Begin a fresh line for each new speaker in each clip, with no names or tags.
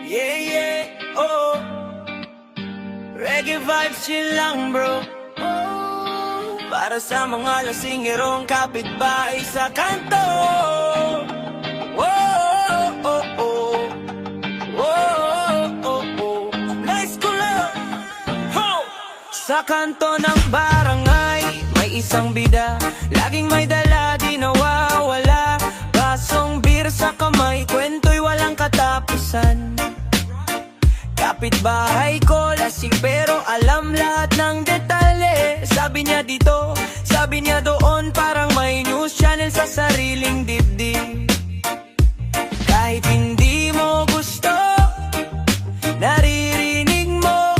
Yeah, yeah, oh. Reggae vibes, chill lang bro. Oh, para sa mga lasingerong kapitbahay sa kanto. Oh, oh, oh. Oh, oh, oh. Nice ko lang. Ho! Sa kanto ng barangay, may isang bida, laging may dala, di nawawala. Basong beer sa kamay, kwento'y walang katapusan. Kapitbahay ko lasing pero alam lahat ng detalye. Sabi niya dito, sabi niya doon, parang may news channel sa sariling dibdib. Kahit hindi mo gusto, naririnig mo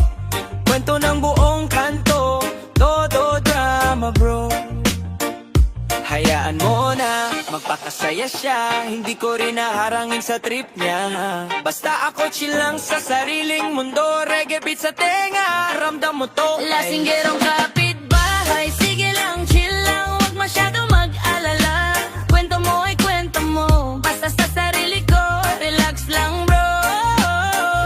kwento ng buong kanto, todo drama bro. Hayaan mo na magpakasaya siya, hindi ko rin naharangin sa trip niya. Basta ako chill lang sa sariling mundo, reggae beat sa tenga, ramdam mo to.
Lasinggerong kapitbahay, sige lang, chill lang, wag masyado mag-alala. Kwento mo ay kwento mo, basta sa sarili ko, relax lang bro.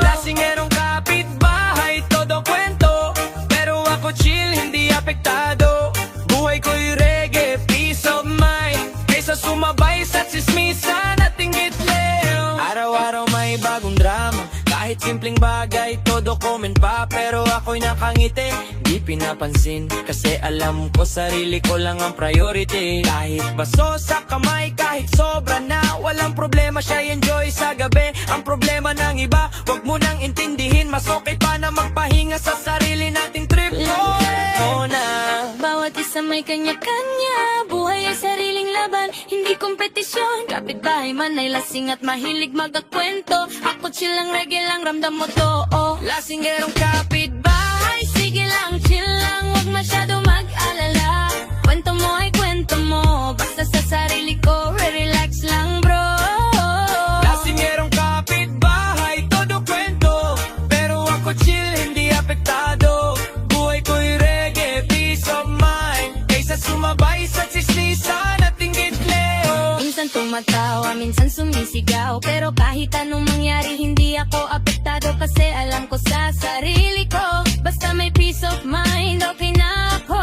Lasingerong kapitbahay, todo kwento, pero ako chill, hindi apektado. Buhay ko'y reggae, peace of mind, kaysa sumabay sa tsismisan at inggit-leo. Araw-araw may bagong drama, kahit simpleng bagay, todo comment pa, pero ako'y nakangiti, di pinapansin, kasi alam ko sarili ko lang ang priority. Kahit baso sa kamay, kahit sobra na, walang problema, siya enjoy sa gabi. Ang problema ng iba, wag mo nang intindihin, mas okay pa na magpahinga sa sarili nating trip. Oh, na
Bawat isa may kanya-kanya, buhay ay sariling laban, hindi kompetisyon. Kapitbahay man ay lasing at mahilig magkakwento, ako chill lang, reggae lang, ramdam mo to. Oh,
lasingerong kapitbahay,
sige lang, chill lang, wag masyado mag-alala. Kwento mo ay kwento mo, basta sa sarili ko, relax lang bro.
lasingerong kapitbahay, todo kwento, pero ako chill, hindi apektado. Buhay ko'y reggae, peace of mind, kaysa sumabay sa tsismisan at inggit-leo.
Minsan tumatawa, minsan sumisigaw, pero kahit anong mangyari, hindi ako apektado, kasi alam ko sa sarili ko, basta may peace of mind, okay na ako.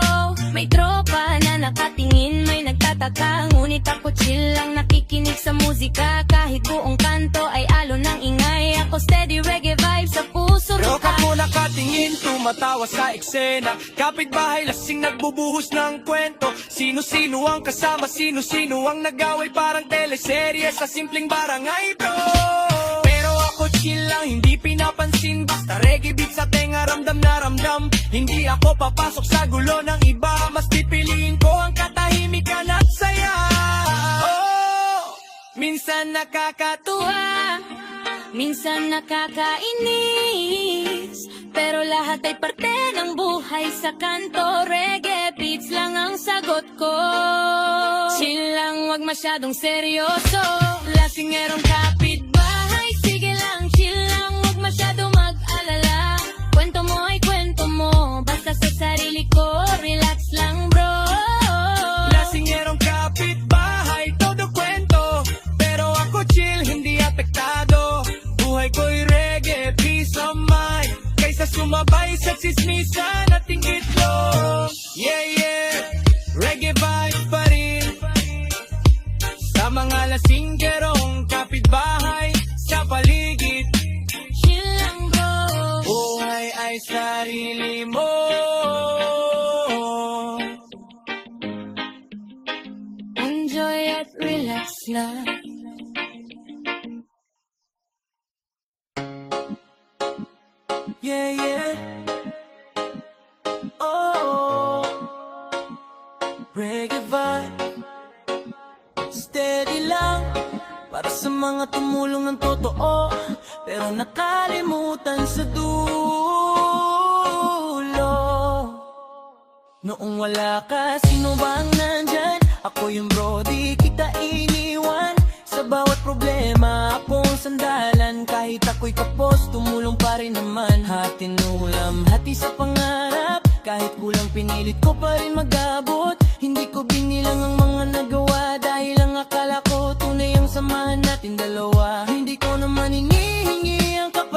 May tropa na nakatingin, may nagtataka, ngunit ako chill lang, nakikinig sa musika. Kahit buong kanto ay alon ng ingay, ako steady reggae vibes sa puso ko.
Rock mo nakatingin, tumatawa sa eksena, kapitbahay lasing nagbubuhos ng kwento. Sino-sino ang kasama, sino-sino ang nag-away, parang teleserye sa simpleng barangay bro. Pero ako chill lang, hindi pinapansin, basta reggae beat sa tenga, ramdam na ramdam. Hindi ako papasok sa gulo ng iba, mas pipiliin ko ang katahimikan at saya. Oh, minsan nakakatuwa,
Minsan nakakainis, pero lahat ay parte ng buhay sa kanto. Reggae beats lang ang sagot ko. Chill lang, wag masyadong seryoso. Lasingerong kapitbahay, sige lang, chill lang, wag masyadong mag-alala. Kwento mo ay kwento mo, basta sa sarili ko, relax lang bro.
lasingerong kapitbahay, todo kwento, pero ako chill, hindi apektado. Buhay ko'y reggae, peace of mind, kaysa sumabay sa tsismisan at inggitlo. Yeah, yeah, reggae vibes pa rin sa mga lasinggerong kapitbahay sa paligid.
Chill lang bro.
Buhay ay sarili mo.
Enjoy at relax lang.
Yeah, yeah. Oh, reggae vibe, steady lang, para sa mga tumulong ng totoo, pero nakalimutan sa dulo. Noong wala ka, sino bang nandyan? Ako yung bro, di kita iniwan. Sa bawat problema, akong sandalan. Kahit ako'y kapos, tumulong pa rin naman. Hatin ulam, hati sa pangarap. Kahit kulang pinilit ko pa rin mag-abot. Hindi ko binilang ang mga nagawa, dahil ang akala ko tunay ang samahan natin dalawa. Hindi ko naman hinihingi ang kapatid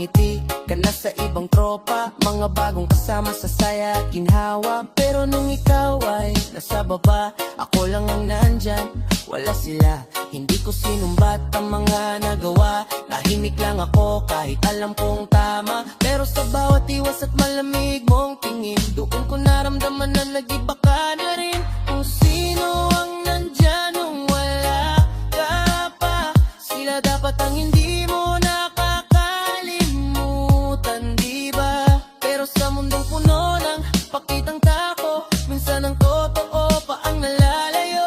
ngiti ka na sa ibang tropa, mga bagong kasama sa saya at ginhawa. Pero nung ikaw ay nasa baba, ako lang ang nandyan, wala sila. Hindi ko sinumbat ang mga nagawa, tahimik lang ako kahit alam kong tama. Pero sa bawat iwas at malamig mong tingin, doon ko naramdaman na nag-iba ka na rin. Kung sino ang nandyan nung wala ka pa, sila dapat ang hindi mo nakakalimutan, diba? Pero sa mundong puno ng pakitang tako, minsan ang totoo pa ang nalalayo.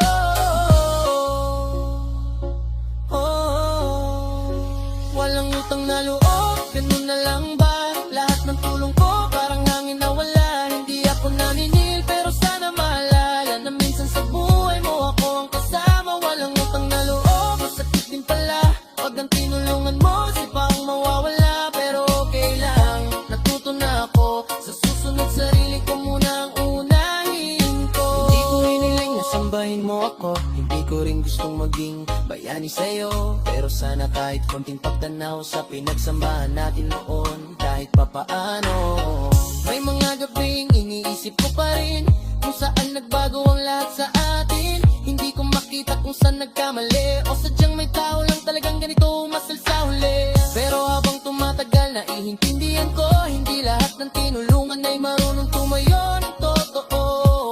Walang utang na loob, ganun na lang ba? Lahat ng tulong ko parang hangin na wala. Hindi ako naninil pero sana maalala na minsan sa buhay mo ako ang kasama. Walang utang na loob, masakit din pala pag ang tinulungan mo si pang mawawala. Pero okay lang, natuto na ako, sa susunod sarili ko muna ang unahin ko. Hindi ko hiniling na sambahin mo ako, hindi ko rin gustong maging bayani sa'yo. Pero sana kahit konting pagtanaw sa pinagsambahan natin noon, kahit papaano. May mga gabing iniisip ko pa rin kung saan nagbago ang lahat sa atin. Hindi ko makita kung saan nagkamali, o sadyang may tao lang talagang ganito umasal sa huli. Pero habang tumatagal naiintindihan ko, hindi lahat ng tinulungan ay marunong tumayo ng totoo.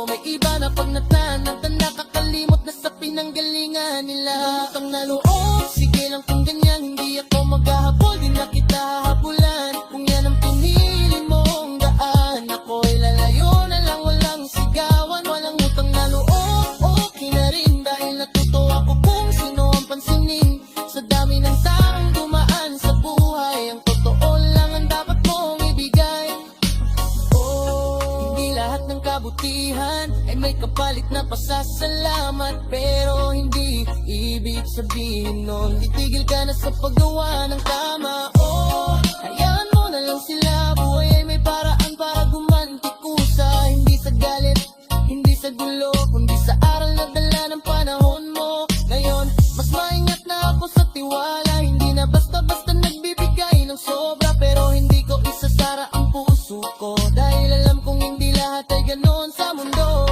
May iba na pag natanatan nakakalimot na sa pinanggalingan nila. Utang na loob, sige lang kung ganyan, hindi ako maghahabol, di na kita habulan. Kung yan ang pinili mong daan, ako'y lalayo na lang, walang sigawan. Walang utang na loob, okay na rin, dahil natuto ako kung sino ang pansinin. Sa dami ng taong dumaan sa buhay, ang totoo lang ang dapat mong ibigay. Hindi lahat ng kabutihan ay may kapalit na pasasalamat. Pero hindi ibig sabihin nun titigil ka na sa paggawa ng tama. Hayaan mo na lang sila, buhay ay may paraan para gumanti kusa. Hindi sa galit, hindi sa gulo, kundi sa aral na dala ng panahon mo. Ngayon, mas maingat na ako sa tiwala, hindi na basta-basta nagbibigay ng sobra. Pero hindi ko isasara ang puso ko, dahil alam kong hindi lahat ay ganoon sa mundo.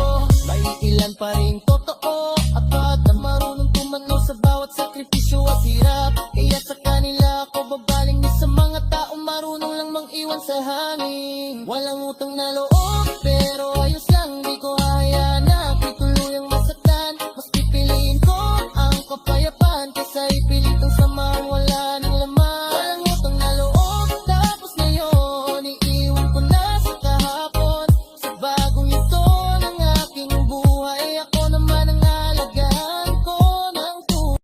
May ilan pa rin totoo at na marunong tumanaw sa bawat sakripisyo at hirap. Kaya sa kanila ako babaling, di sa mga taong marunong lang mang-iwan sa hangin. Walang utang na loob, pero ayos lang, di ko hahayaan na ako'y tuluyang masaktan. Mas pipiliin ko ang kapayapaan kaysa ipilitang samahan wala ng laman. Walang utang na loob, tapos ngayon iiwan ko na sa kahapon. Sa bagong ito ng aking buhay, ako naman ang alagaan ko ng tunay.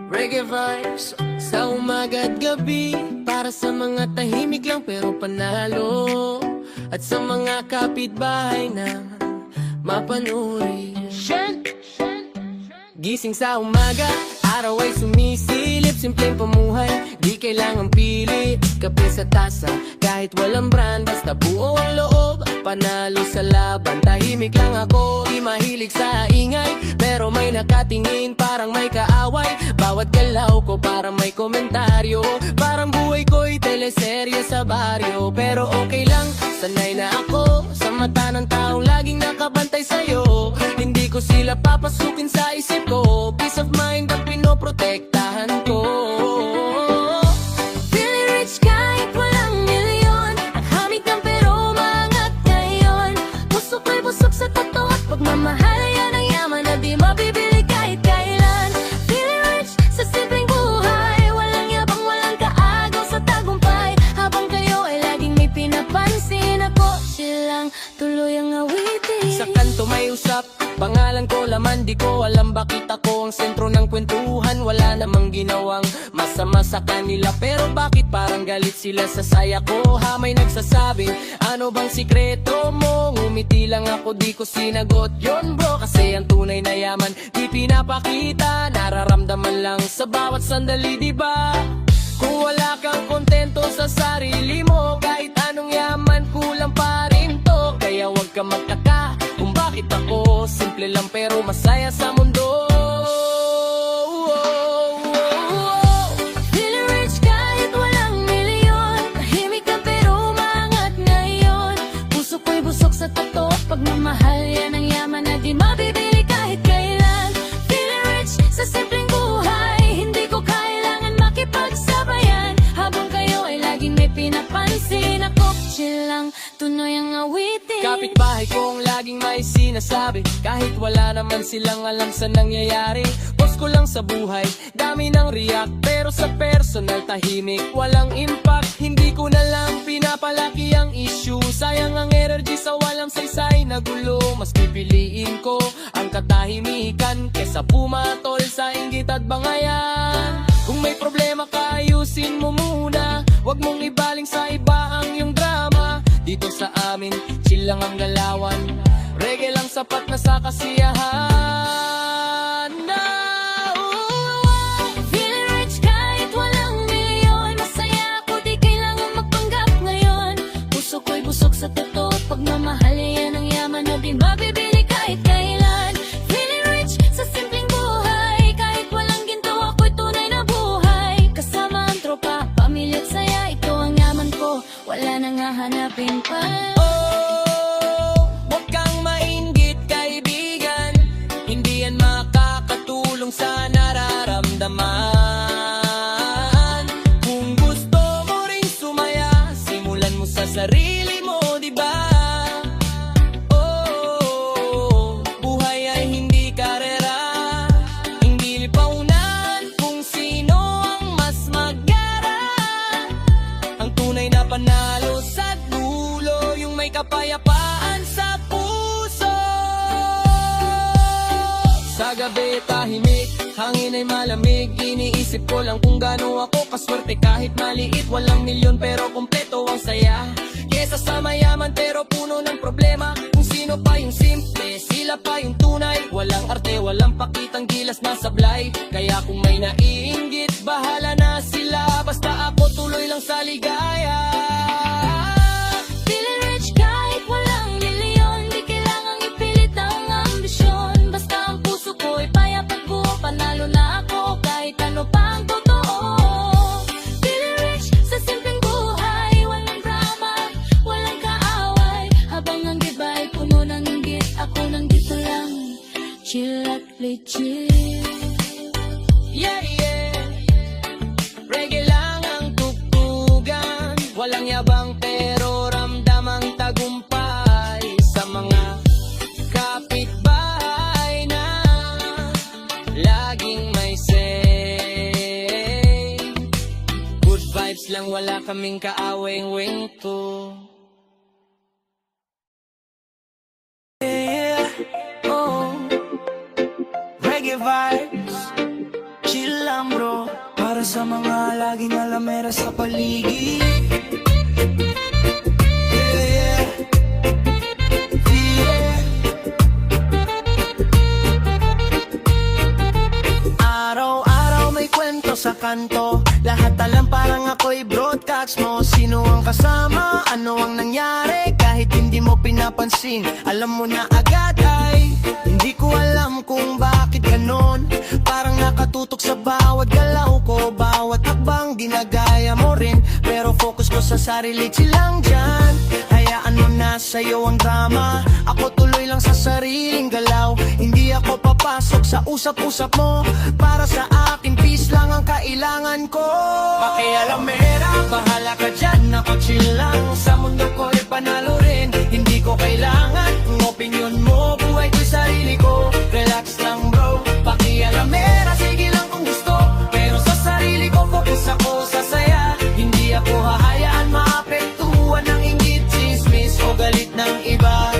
Reggae vibes sa umaga at gabi, para sa mga tahimik lang pero panalo, at sa mga kapitbahay na mapanuri. Gising sa umaga, araw ay sumisilip, simpleng pamuhay, di kailangang pili. Kape sa tasa, kahit walang brand, basta buo ang loob, panalo sa laban. Tahimik lang ako, di mahilig sa ingay, pero may nakatingin, parang may kaaway. Bawat galaw ko parang may komentaryo, parang buhay ko'y teleserye sa baryo. Pero okay lang, sanay na ako sa mata ng taong laging nakabantay sa'yo. Hindi ko sila papasukin sa isip ko, peace of mind ang pinoprotektahan ko.
Feeling rich kahit walang milyon, ang hamig ng pero umangat ngayon. Puso ko'y busog sa totoo at pagmamahal, yan ang yaman na di mabibili kahit kailan. Feeling rich sa simpleng buhay, walang yabang, walang kaagaw sa tagumpay. Habang kayo ay laging may pinapansin, ako silang tuloy ang awitin.
Sa kanto may usap, pangalan ko laman, di ko alam bakit
wala namang ginawang masama sa kanila. Pero bakit parang galit sila sa saya ko? Ha, may nagsasabing, ano bang sikreto mo? Ngumiti lang ako, di ko sinagot yon bro. Kasi ang tunay na yaman di pinapakita, nararamdaman lang sa bawat sandali, di ba? Kung wala kang kontento sa sarili mo, kahit anong yaman kulang pa rin to. Kaya wag ka magtaka kung bakit ako simple lang pero masaya sa mundo.
Feeling rich kahit walang milyon, tahimik ka pero umangat ngayon. Puso ko'y busog sa totoo, pagmamahal yan ang yaman na di mabibili kahit kailan. Feeling rich sa simpleng buhay, hindi ko kailangan makipagsabayan. Habang kayo ay laging may pinapansin, ako chill lang, tunoy ang awitin.
Kapitbahay kong laging may sinasabi, kahit wala naman silang alam sa nangyayari. Post ko lang sa buhay, dami ng react, pero sa personal tahimik, walang impact. Hindi ko na lang pinapalaki ang issue, sayang ang energy sa walang saysay na gulo. Mas pipiliin ko ang katahimikan kesa pumatol sa inggit at bangayan. Kung may problema ka, ayusin mo muna, wag mong ibaling sa iba ang iyong drama. Dito sa amin, chill lang ang galawan, reggae lang sapat na sa kasiyahan.
Feeling rich kahit walang milyon, masaya ako, di kailangan magpanggap ngayon. Puso ko'y busog sa totoo, pagmamahal yan ang yaman na di mabibili kahit kailan. Feeling rich sa simpleng buhay, kahit walang ginto ako'y tunay na buhay. Kasama ang tropa, pamilya at saya, ito ang yaman ko, wala nang hahanapin pa.
Huwag kang mainggit kaibigan, hindi yan makakatulong sa nararamdaman. Kung gusto mo ring sumaya, simulan mo sa sarili mo, di ba? Buhay ay hindi karera, hindi lipauna kung sino ang mas magyara. Ang tunay na panalo sa dulo, yung may kapayapaan sa puso. Sa gabi tahimik, hangin ay malamig, iniisip ko lang kung gaano ako kaswerte. Kahit maliit, walang milyon pero kompleto ang saya. Kesa sa mayaman pero puno ng problema. Kung sino pa yung simple, sila pa yung tunay. Walang arte, walang pakitang gilas na sablay. Kaya kung may naiinggit, bahala na sila, basta ako tuloy lang sa ligaya.
Feeling rich kahit walang milyon, di kailangang ipilit ang ambisyon. Basta ang puso ko'y payap at buo, panalo na ako kahit ano pa ang totoo. Feeling rich sa simpleng buhay, walang drama, walang kaaway. Habang ang iba ay puno ng inggit, ako nandito lang, chill at play chill.
Yeah, yeah. Reggae lang ang tugtugan, walang yabang pero ramdamang tagumpay. Sa mga kapitbahay na laging may say, good vibes lang, wala kaming kaaweng-weng to.
Yeah, oh, reggae vibes, chill lang bro, para sa mga laging alamera sa paligid. Yeah, yeah. Araw-araw may kwento sa kanto, lahat alam parang ako'y broadcast mo. Sino ang kasama, ano ang nangyari, kahit hindi mo pinapansin, alam mo na agad. Ay, hindi ko alam kung bakit ganon, parang nakatutok sa bawat galaw ko, bawat hakbang ginagaya mo rin. Pero focus ko sa sarili, silang dyan, hayaan mo na sa'yo ang drama. Ako tuloy lang sa sariling galaw, hindi ako papasok sa usap-usap mo. Para sa akin, peace lang ang kailangan ko. Pakialamera, bahala ka dyan, ako chill lang. Sa mundo ko'y panalo rin, hindi ko kailangan ang opinion mo, buhay ko'y sarili ko. Relax lang bro, pakialamera, sige lang kung gusto. Pero sa sarili ko, focus ako sa saya. Hindi ako hahayaan maapektuhan ng inggit, chismis o galit ng iba.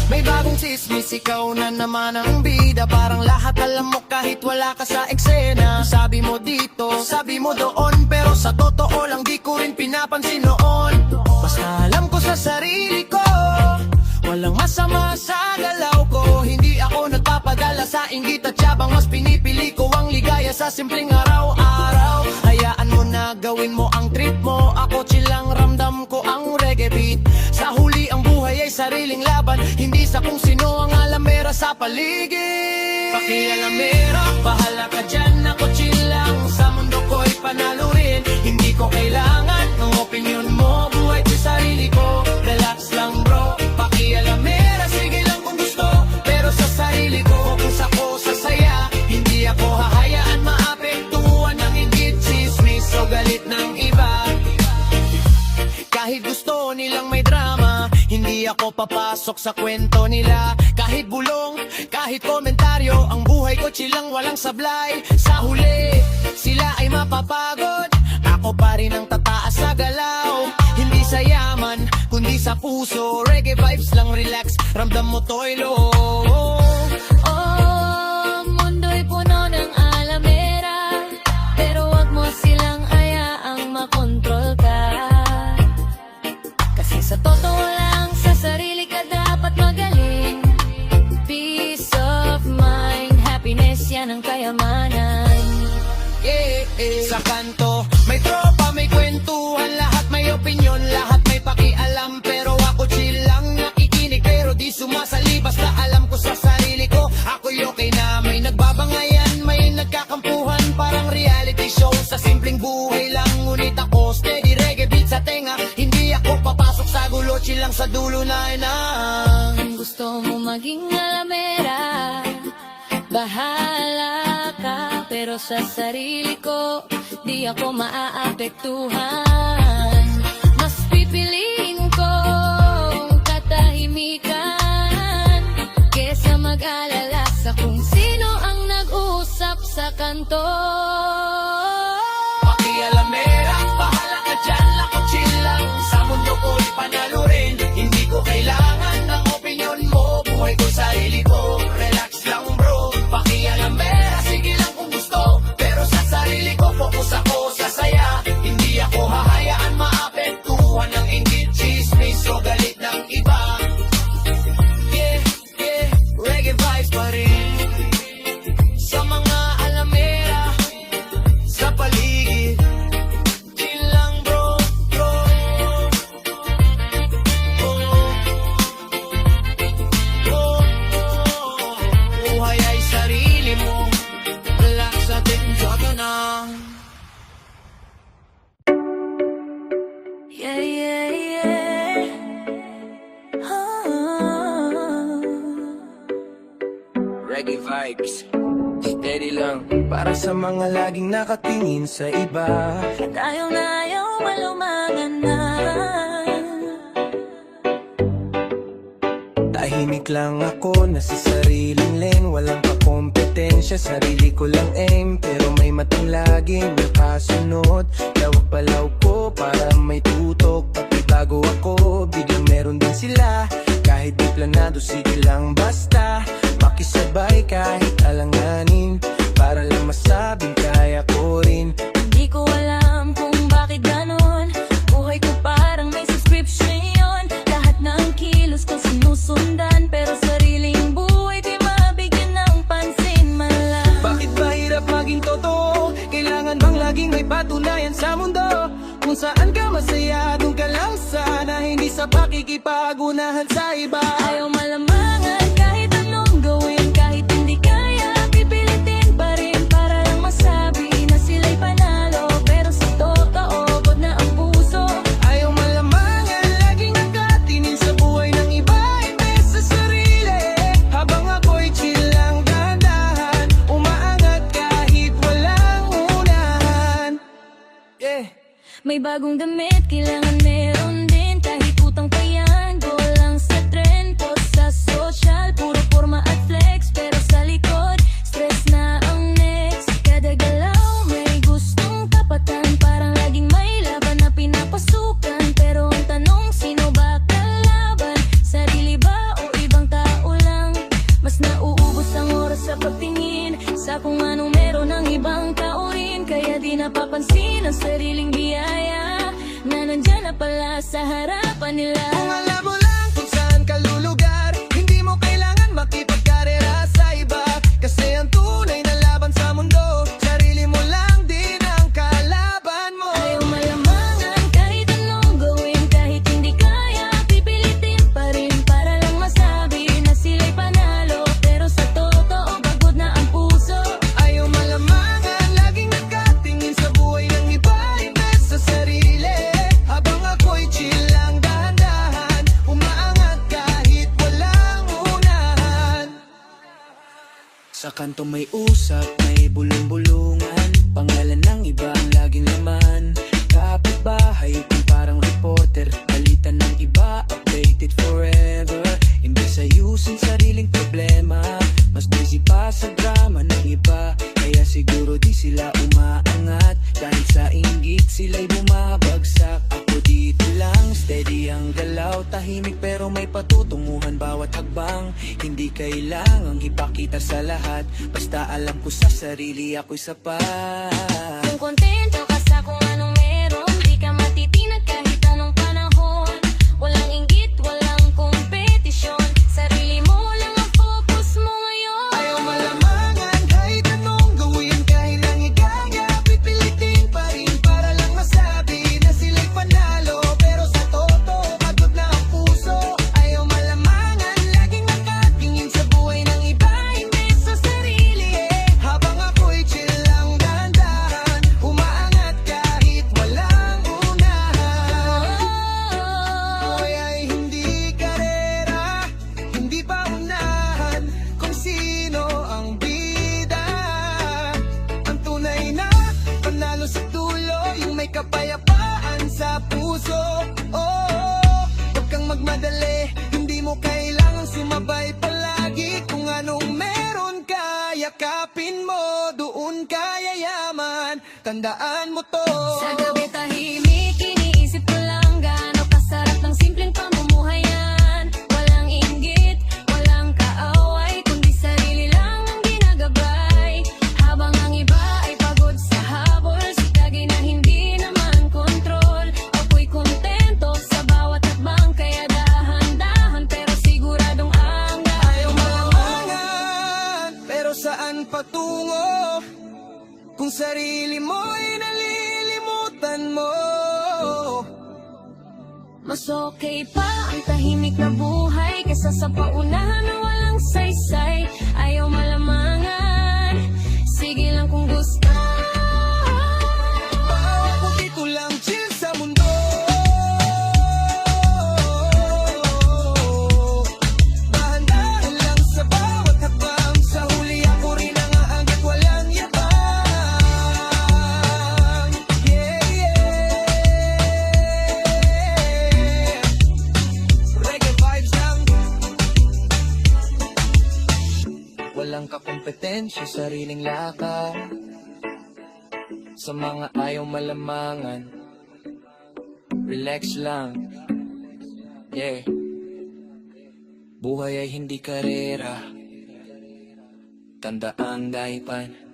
May bagong chismis, ikaw na naman ang bida. Parang lahat alam mo kahit wala ka sa eksena. Sabi mo sinabi mo doon, pero sa totoo lang di ko rin pinapansin noon. Basta alam ko sa sarili ko, walang masama sa galaw ko. Hindi ako nagpapadala sa inggit at yabang, mas pinipili ko ang ligaya sa simpleng araw-araw. Hayaan mo na gawin mo ang trip mo, ako chill lang, ramdam ko ang reggae beat. Sa huli ang buhay ay sariling laban, hindi sa kung sino ang alamera sa paligid. Pakialamera, bahala ka dyan, ako chill lang. Sa mundo ko'y panalo rin, hindi ko kailangan ng opinion mo. Buhay ko sarili ko, relax lang bro. Pakialamera, sige lang kung gusto, pero sa sarili ko, focus ako sa saya. Hindi ako hahayaan maapektuhan ng inggit, chismis o galit ng iba. Kahit gusto nilang may drama, hindi ako papasok sa kwento nila. Kahit bulong, kahit komentaryo, ang buhay ko chill lang, walang sablay. Sa huli, sila ay mapapagod, ako pa rin ang tataas sa galaw. Hindi sa yaman, kundi sa puso. Reggae vibes lang, relax, ramdam mo to'y loob.
Oh, mundo'y puno ng alamera, pero wag mo silang hayaang makontrol ka. Kasi sa totoo lang, sa sarili ka dapat magaling. Peace of mind, happiness, yan ang kayamanan.
Sa kanto, may tropa, may kwentuhan, lahat may opinion, lahat may pakialam. Pero ako chill lang, nakikinig pero di sumasali. Basta alam ko sa sarili ko, ako'y okay na. May nagbabangayan, may nagkakampuhan, parang reality show. Sa simpleng buhay lang, ngunit ako steady, reggae beat sa tenga. Hindi ako papasok sa gulo, chill lang sa dulo na inang.
Kung gusto mo maging alamera, bahala ka, pero sa sarili ko, di ako maaapektuhan. Mas pipiliin ko katahimikan, kesa mag-alala sa kung sino ang nag-uusap sa kanto.
Pakialamera, bahala ka dyan, ako chill lang. Sa mundo ko'y panalo rin, hindi ko kailangan ng opinion mo. Buhay ko sarili ko, relax lang bro. Pakialamera, sige lang kung gusto, pero sa sarili ko, focus ako sa saya. Hindi ako hahayaan maapektuhan ng inggit, chismis o galit ng iba. Yeah, yeah, reggae vibes pa rin sa mga alamera, sa paligid. Chill lang bro, bro. Buhay ay sarili mo, relax natin, joga na.
Yeah, yeah, yeah.
Reggae vibes, steady lang.
Para sa mga laging nakatingin sa iba,
Tayong na ayaw malumangan na.
tahimik lang ako, nasa sariling lane. Walang kakompetensya, sarili ko lang aim. Pero may matang laging nakasunod. Lawag palaw ko para may tutok. Pag bago ako, biglang meron din sila. Kahit di planado, sige lang basta makisabay kahit alanganin, para lang masabing kaya ko rin.
Hindi ko alam kung bakit ganon. Buhay ko parang may subscription. Lahat ng kilos ko sinusundan, pero sariling buhay di mabigyan ng pansin man lang.
Bakit ba hirap maging totoo? Kailangan bang laging may patunayan sa mundo? Kung saan ka masaya, doon ka lang sana. Hindi sa pakikipagunahan sa iba.
Ayaw malamangan kahit anong gawin. Kahit hindi kaya, pipilitin pa rin para lang masabi na sila'y panalo. Pero sa totoo, bod na ang puso.
Ayaw malamangan, laging nakatingin sa buhay ng iba, imbes sa sarili. Habang ako'y chill lang, dahan-dahan, umaangat kahit walang unahan. Yeah.
May bagong damit, kailangan meron din. Kahit utang pa yan, go lang sa trend. Post sa social, puro forma at flex. Pero sa likod, stress na ang next. Kada galaw, may gustong tapatan. Parang laging may laban na pinapasukan. Pero ang tanong, sino ba kalaban? Sarili ba o ibang tao lang? Mas nauubos ang oras sa pagtingin sa kung anong meron ng ibang tao rin. Kaya di Di napapansin ang sariling biyaya na nandyan na pala sa harapan nila.
Kung alam mo lang kung saan ka lulugar, hindi mo kailangan makipagkarera sa iba. Kasi ang tunay na laban sa mundo, sarili mo lang din ang kalaban mo.
Ayaw malamangan kahit anong gawin, kahit hindi kaya, pipilitin pa rin para lang masabi na sila'y panalo. Pero sa totoo, pagod na ang puso.
Ayaw malamangan, laging nakatingin sa buhay ng iba, imbes sa sarili. Habang ako'y chill lang dahan-dahan, umaangat kahit walang unahan.
Sa kanto may usap, may bulong-bulungan, pangalan ng iba ang laging laman. Kapitbahay kung parang reporter, balitan ng iba, updated forever. Imbes ayusin sariling problema, mas busy pa sa drama ng iba. Kaya siguro di sila umaangat, kahit sa inggit sila'y bumabagsak. Ako dito lang, steady ang galaw, tahimik pero may patutunguhan bawat hagbang. Hindi kailangang ipakita sa lahat, basta alam ko sa sarili ako'y sapat.
Kung kontento ka sa kung anong meron, di ka matitinag kahit anong panahon. Walang inggit, walang kompetisyon, sarili mo lang ang focus mo ngayon.
Ayaw malamangan kahit anong gawin, kahit lang igaya, pipilitin pa rin para lang masabi na sila'y panalo. Pero sa totoo, pagod na ang puso. Ayaw malamangan, laging nakatingin sa buhay ng iba, imbes sa sarili. Habang ako'y chill lang dahan-dahan, umaangat kahit walang unahan. Buhay ay hindi karera, hindi pa unahan kung sino ang bida. Ang tunay na panalo sa dulo, yung may kapayapaan sa puso. Huwag kang magmadali, hindi mo kailangang sumabay palagi. Kung anong meron ka, yakapin mo, doon ka yayaman. Tandaan mo to.
Sa gabi tahimik, iniisip ko lang gaano kasarap ng simpleng pamumuhayan. Walang inggit, walang kaaway, kundi sarili lang ang ginagabay. Habang ang iba ay pagod sa habol, sikagay na hindi naman kontrol. Ako'y kontento sa bawat hakbang, kaya dahan-dahan pero siguradong angga.
Ayaw malamangan, pero saan patungo? Kung sarili mo'y nalilimutan mo.
Mas okay pa ang tahimik na buhay kaysa sa paunahan na walang saysay. Ayaw malamangan, sige lang kung gusto.
Ako dito lang chill sa mundo. Dahan-dahan lang sa bawat hakbang, sa huli ako rin ang aangat, walang yabang. Yeah, yeah. Reggae vibes lang. Walang kakompetensya, sariling lakad. Sa mga ayaw malamangan, relax lang. Yeah. Buhay ay hindi karera, tandaan dahipan.